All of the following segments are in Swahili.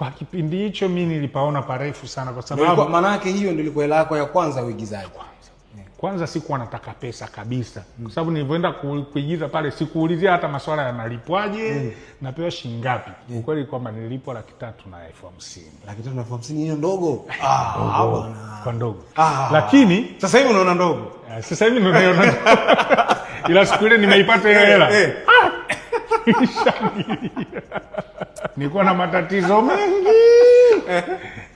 Kwa kipindi hicho mimi nilipaona parefu sana kwa sababu maana yake hiyo ndio ilikuwa hela yako ya kwanza uigizaji. Kwanza sikuwa nataka pesa kabisa. Kwa sababu nilipoenda kuigiza pale sikuulizia hata maswala yanalipwaje, napewa shilingi ngapi. Ukweli kwamba nilipwa 350,000. 350,000 hiyo ndogo? Kwa ndogo. Lakini sasa hivi unaona ndogo. Sasa hivi unaona. Ila siku ile nimeipata hiyo hela. Nilikuwa na matatizo mengi.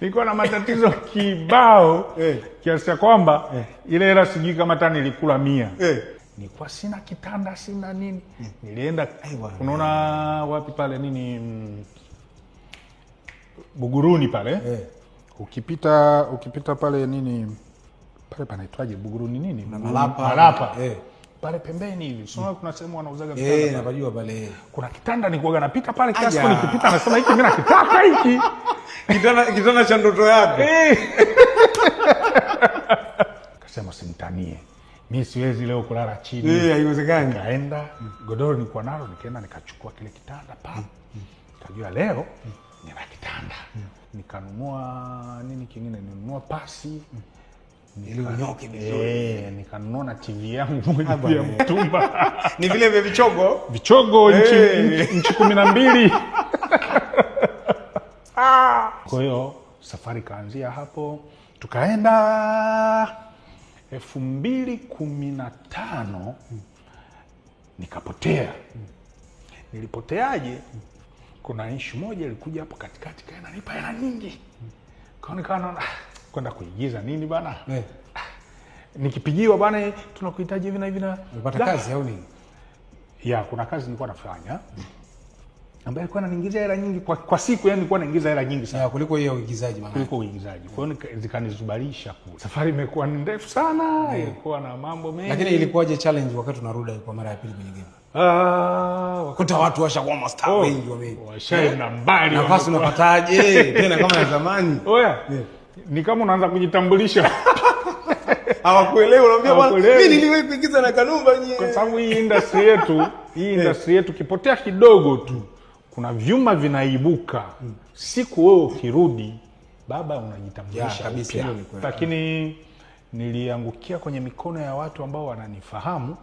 Nilikuwa na matatizo kibao kiasi cha kwamba ile hela sijui kama tani nilikula 100. Nilikuwa sina kitanda, sina nini. Nilienda unaona wapi pale nini Buguruni pale. Ukipita pale nini pale panaitwaje Buguruni nini? Malapa. Pale pembeni hivi. Sio kuna sehemu wanauzaga vitanda. Napajua pale. Kuna kitanda nilikuwa napita pale kiasi kwa nikipita nasema hiki mimi nakitaka hiki. Kitanda cha ndoto yako. Kasema simtanie. Mimi siwezi leo kulala chini. Haiwezekani. Kaenda godoro nilikuwa nalo nikaenda nikachukua kile kitanda pale. Kajua leo nina kitanda. Nikanunua nini kingine? Nilinunua pasi. Ili unyoke vizuri. Nikanunua na TV yangu moja ya mtumba. Ni vile vya vichogo? Vichogo inchi 12. Kwa hiyo safari kaanzia hapo. Tukaenda 2015 nikapotea. Nilipoteaje? Kuna issue moja ilikuja hapo katikati kaenda nipa hela nyingi. Kaona kwenda kuigiza nini bana? Nikipigiwa bana tunakuhitaji hivi na hivi na unapata kazi au nini? Kuna kazi nilikuwa nafanya. Ambaye alikuwa ananiingizia hela nyingi kwa siku, yani nilikuwa naingiza hela nyingi sana kuliko hiyo uigizaji maana. Kuliko uigizaji. Kwa hiyo zikanizubalisha kule. Safari imekuwa ndefu sana, ilikuwa na mambo mengi. Lakini ilikuwaje challenge wakati unarudi kwa mara ya pili kwenye game? Kuta watu washakuwa mastaa wengi washaenda mbali. Nafasi unapataje? Tena kama ya zamani. Ni kama unaanza kujitambulisha. Hawakuelewa, unaambia bwana mimi niliwahi kuigiza na Kanumba nyie. Kwa sababu hii industry yetu kipotea kidogo tu kuna vyuma vinaibuka. Siku wewe ukirudi baba unajitambulisha kabisa. Lakini niliangukia kwenye mikono ya watu ambao wananifahamu.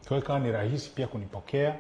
Kwa hiyo ni rahisi pia kunipokea.